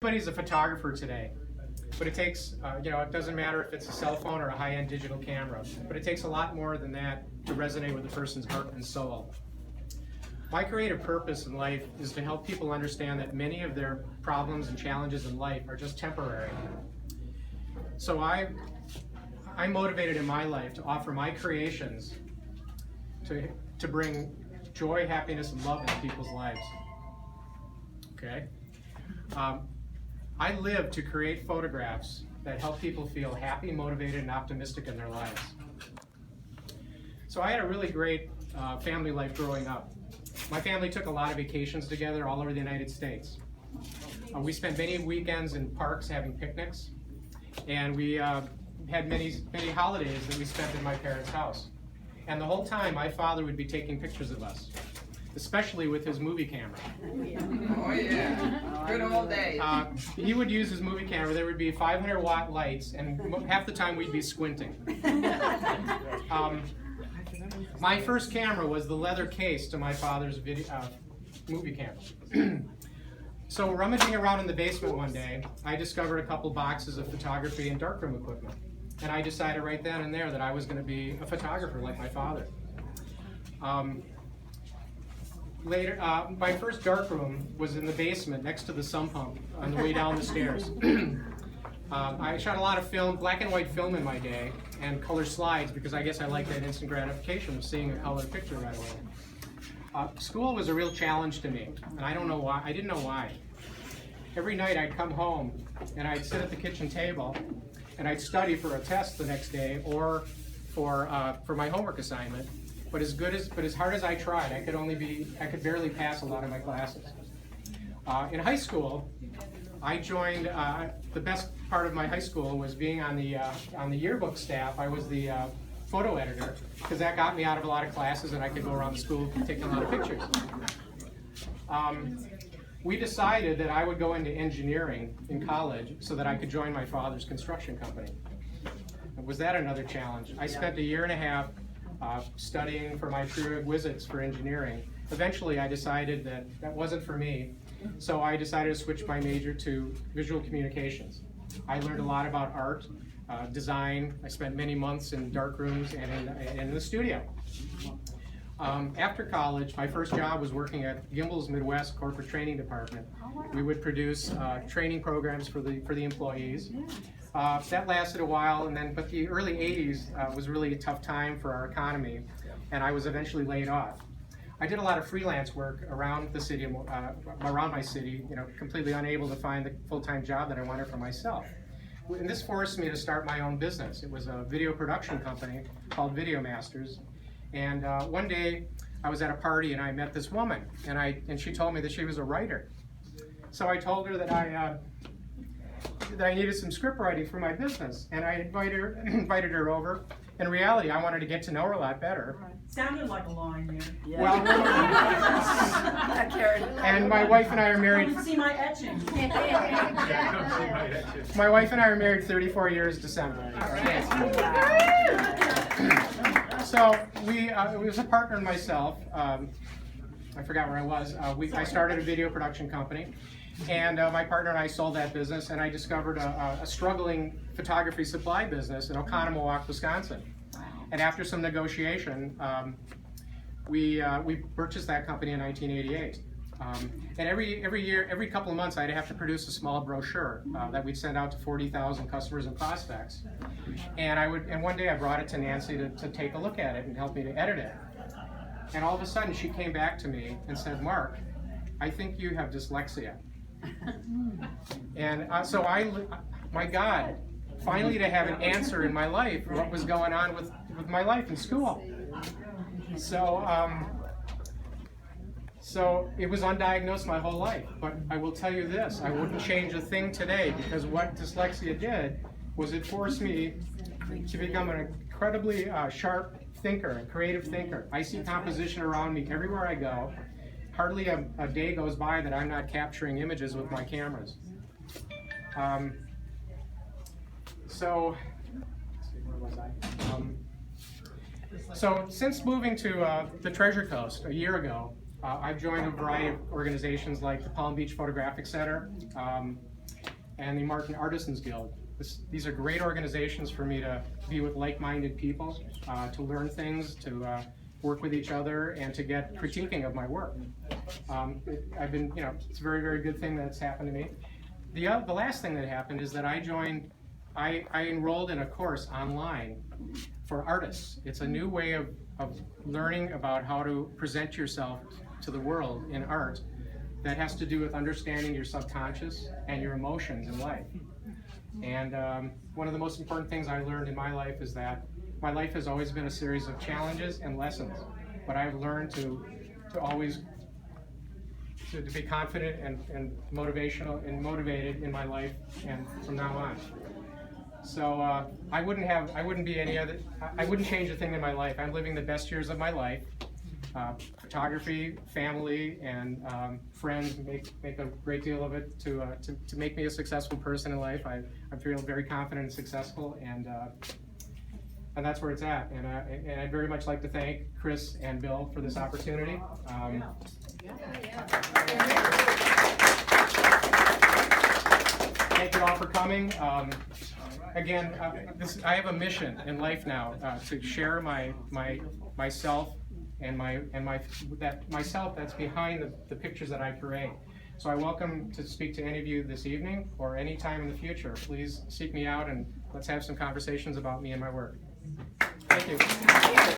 everybody's a photographer today, but it takes, it doesn't matter if it's a cell phone or a high-end digital camera, but it takes a lot more than that to resonate with a person's heart and soul. My creative purpose in life is to help people understand that many of their problems and challenges in life are just temporary. So I'm motivated in my life to offer my creations to bring joy, happiness, and love into people's lives. Okay? I live to create photographs that help people feel happy, motivated, and optimistic in their lives. So I had a really great family life growing up. My family took a lot of vacations together all over the United States. We spent many weekends in parks having picnics, and we had many holidays that we spent in my parents' house. And the whole time, my father would be taking pictures of us, especially with his movie camera. Oh yeah, good old days. He would use his movie camera. There would be 500-watt lights, and half the time we'd be squinting. My first camera was the leather case to my father's movie camera. So rummaging around in the basement one day, I discovered a couple boxes of photography and darkroom equipment. And I decided right then and there that I was going to be a photographer like my father. Later, my first darkroom was in the basement next to the sump pump on the way down the stairs. I shot a lot of film, black and white film in my day, and color slides because I guess I like that instant gratification of seeing a color picture right away. School was a real challenge to me, and I don't know why. I didn't know why. Every night I'd come home and I'd sit at the kitchen table and I'd study for a test the next day or for my homework assignment. But as hard as I tried, I could barely pass a lot of my classes. In high school, I joined. The best part of my high school was being on the yearbook staff. I was the photo editor because that got me out of a lot of classes and I could go around the school taking a lot of pictures. We decided that I would go into engineering in college so that I could join my father's construction company. Was that another challenge? I spent a year and a half studying for my prerequisites for engineering. Eventually I decided that that wasn't for me, so I decided to switch my major to visual communications. I learned a lot about art, design. I spent many months in dark rooms and in the studio. After college, my first job was working at Gimbel's Midwest Corporate Training Department. We would produce training programs for the employees. That lasted a while, but the early 80s was really a tough time for our economy, and I was eventually laid off. I did a lot of freelance work around the city, around my city, completely unable to find the full-time job that I wanted for myself. And this forced me to start my own business. It was a video production company called Video Masters. And one day I was at a party and I met this woman, and she told me that she was a writer. So I told her that I needed some script writing for my business, and I invited her over. In reality, I wanted to get to know her a lot better. Sounded like a line there. Yeah. Well, and my wife and I are married. Come see my etching. My wife and I are married 34 years December. So it was a partner and myself. I forgot where I was. I started a video production company, and my partner and I sold that business, and I discovered a struggling photography supply business in Oconomowoc, Wisconsin. And after some negotiation, we purchased that company in 1988. And every couple of months, I'd have to produce a small brochure that we'd send out to 40,000 customers and prospects. And one day I brought it to Nancy to take a look at it and help me to edit it. And all of a sudden, she came back to me and said, "Mark, I think you have dyslexia." And so my God, finally to have an answer in my life, what was going on with my life in school. So it was undiagnosed my whole life, but I will tell you this, I wouldn't change a thing today, because what dyslexia did was it forced me to become an incredibly sharp thinker, a creative thinker. I see composition around me everywhere I go. Hardly a day goes by that I'm not capturing images with my cameras. So, let's see, where was I? So since moving to the Treasure Coast a year ago, I've joined a variety of organizations like the Palm Beach Photographic Center, and the Martin Artisans Guild. These are great organizations for me to be with like-minded people, to learn things, to work with each other, and to get critiquing of my work. I've been, it's a very, very good thing that's happened to me. The last thing that happened is that I enrolled in a course online for artists. It's a new way of learning about how to present yourself to the world in art that has to do with understanding your subconscious and your emotions in life. And one of the most important things I learned in my life is that my life has always been a series of challenges and lessons, but I've learned to always to be confident and motivational and motivated in my life and from now on. So I wouldn't change a thing in my life. I'm living the best years of my life. Photography, family, and friends make a great deal of it to make me a successful person in life. I feel very confident and successful, and that's where it's at. And I'd very much like to thank Chris and Bill for this opportunity. Thank you all for coming. Again, I have a mission in life now to share myself and myself that's behind the pictures that I create. So I welcome to speak to any of you this evening or any time in the future. Please seek me out and let's have some conversations about me and my work. Thank you.